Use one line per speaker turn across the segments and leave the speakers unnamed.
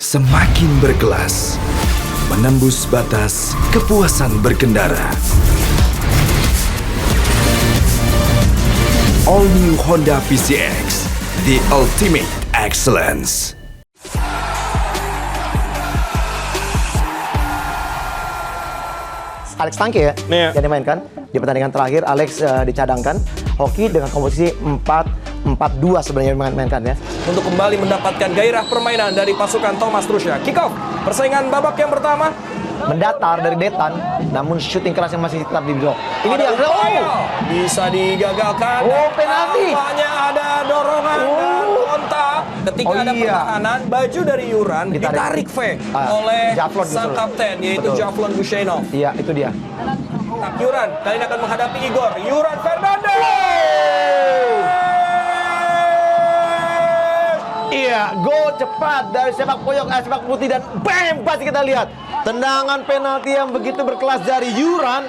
Semakin berkelas, menembus batas kepuasan berkendara. All New Honda PCX, the ultimate excellence.
Alex Tangke ya, yang dimainkan. Di pertandingan terakhir, Alex dicadangkan. Hoki dengan komposisi 4-4-2 sebenarnya dimainkan ya.
Untuk kembali mendapatkan gairah permainan dari pasukan Thomas Trusha. Kick off, persaingan babak yang pertama.
Mendatar dari Detan, namun shooting keras yang masih tetap di blok. Ini dia,
Bisa digagalkan.
Oh, penalti.
Tampaknya ada dorongan dan kontak. Ketika ada pertahanan, baju dari Yuran ditarik V oleh
Javlon
sang kapten, yaitu Javlon Gushainov.
Iya, itu dia.
Yuran kali ini akan menghadapi Igor. Yuran Fernandez.
Iya, gol cepat dari sepak putih dan bam, pasti kita lihat. Tendangan penalti yang begitu berkelas dari Yuran.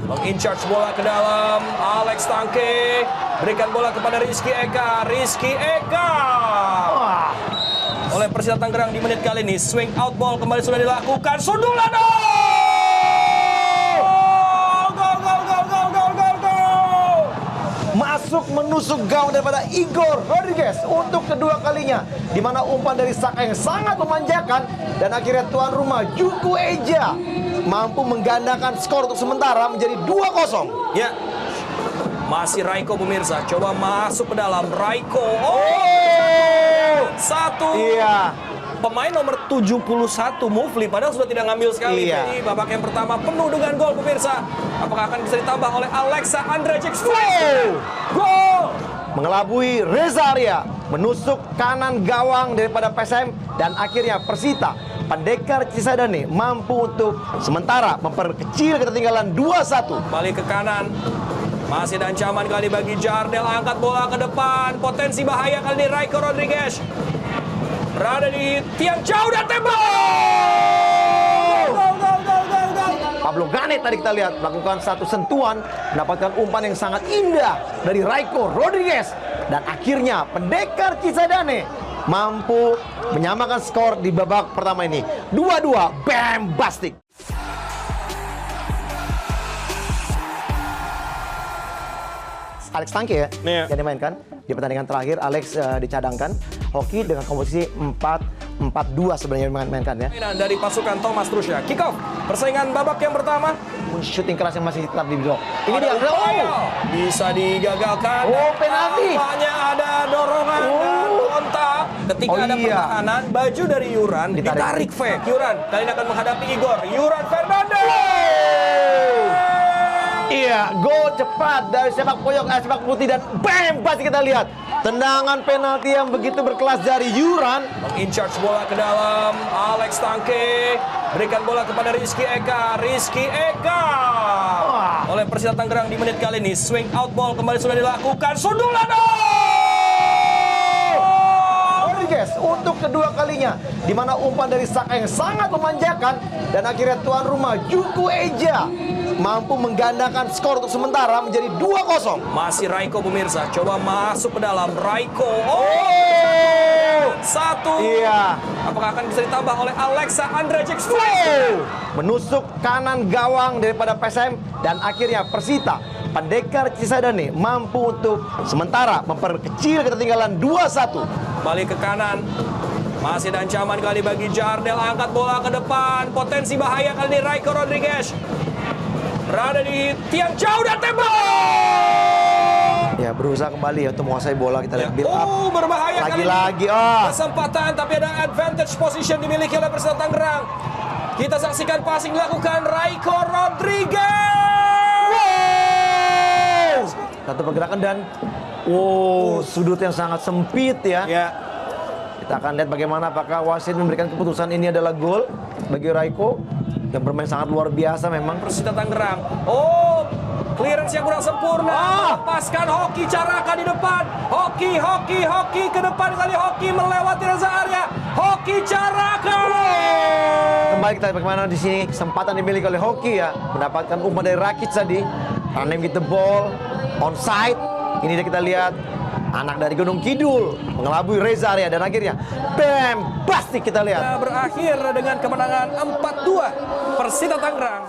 Mengincarge bola ke dalam, Alex Tangke. Berikan bola kepada Rizky Eka. Rizky Eka. Oleh Persita Tangerang di menit kali ini, swing out ball kembali sudah dilakukan. Sundulan.
Masuk menusuk gawang daripada Igor Rodriguez untuk kedua kalinya, di mana umpan dari Saka yang sangat memanjakan, dan akhirnya tuan rumah Juku Eja mampu menggandakan skor untuk sementara menjadi 2-0.
Ya, masih Raiko pemirsa, coba masuk ke dalam. Raiko, satu.
Iya.
Pemain nomor 71 Mufli padahal sudah tidak ngambil sekali. Jadi babak yang pertama penuh dengan gol pemirsa. Apakah akan bisa ditambah oleh Alexa Andrajic? Gol!
Mengelabui Reza Arya, menusuk kanan gawang daripada PSM, dan akhirnya Persita Pendekar Cisadane mampu untuk sementara memperkecil ketertinggalan 2-1.
Balik ke kanan. Masih ada ancaman kali bagi Jardel, angkat bola ke depan. Potensi bahaya kali ini Raiko Rodriguez. Berada di tiang jauh dan tembak.
Pablo Ganet tadi kita lihat melakukan satu sentuhan, mendapatkan umpan yang sangat indah dari Raiko Rodriguez, dan akhirnya Pendekar Cisadane mampu menyamakan skor di babak pertama ini 2-2. Bombastic. Alex Tangke ya, yang dimainkan. Di pertandingan terakhir, Alex dicadangkan. Hoki dengan komposisi 4-4-2 sebenarnya dimainkan ya.
Dari pasukan Thomas Trusha. Kick off, persaingan babak yang pertama.
Shooting keras yang masih tetap di blok. Ini dia,
bisa digagalkan.
Penalti.
Tampaknya ada dorongan dan kontak. Ketika ada pertahanan, baju dari Yuran ditarik V. Yuran kali ini akan menghadapi Igor. Yuran Fernandez.
Iya, gol cepat dari sepak putih dan bam, pasti kita lihat. Tendangan penalti yang begitu berkelas dari Yuran.
Mengincarge bola ke dalam, Alex Tangke. Berikan bola kepada Rizky Eka. Rizky Eka. Oleh Persita Tangerang di menit kali ini, swing out ball kembali sudah dilakukan. Sundulan.
Rodriguez untuk kedua kalinya, di mana umpan dari Saka yang sangat memanjakan, dan akhirnya tuan rumah Juku Eja mampu menggandakan skor untuk sementara menjadi 2-0.
Masih Raiko pemirsa, coba masuk ke dalam. Raiko, satu.
Iya.
Apakah akan bisa ditambah oleh Alexa Andrajic?
Menusuk kanan gawang daripada PSM, dan akhirnya Persita Pendekar Cisadane mampu untuk sementara memperkecil ketertinggalan 2-1.
Balik ke kanan. Masih ada ancaman kali bagi Jardel, angkat bola ke depan. Potensi bahaya kali ini Raiko Rodriguez. Berada di tiang jauh dan tembak.
Ya, berusaha kembali untuk menguasai bola. Kita lihat build up.
Berbahaya
lagi-lagi.
Kesempatan, tapi ada advantage position dimiliki oleh Persita Tangerang. Kita saksikan passing dilakukan Raiko Rodriguez.
Satu pergerakan dan sudut yang sangat sempit ya. Kita akan lihat bagaimana apakah wasit memberikan keputusan ini adalah gol bagi Raiko yang bermain sangat luar biasa memang.
Persita Tangerang. Clearance yang kurang sempurna. Lepaskan Hoki Caraka di depan. Hoki ke depan kali. Hoki melewati Reza Arya. Hoki Caraka.
Kembali kita lihat bagaimana di sini kesempatan dimiliki oleh Hoki ya, mendapatkan umpan dari Rakic tadi. Running with the ball, onside. Ini kita lihat anak dari Gunung Kidul mengelabui Reza Arya, dan akhirnya bam, bas. fantastik kita lihat.
Berakhir dengan kemenangan 4-2 Persita Tangerang.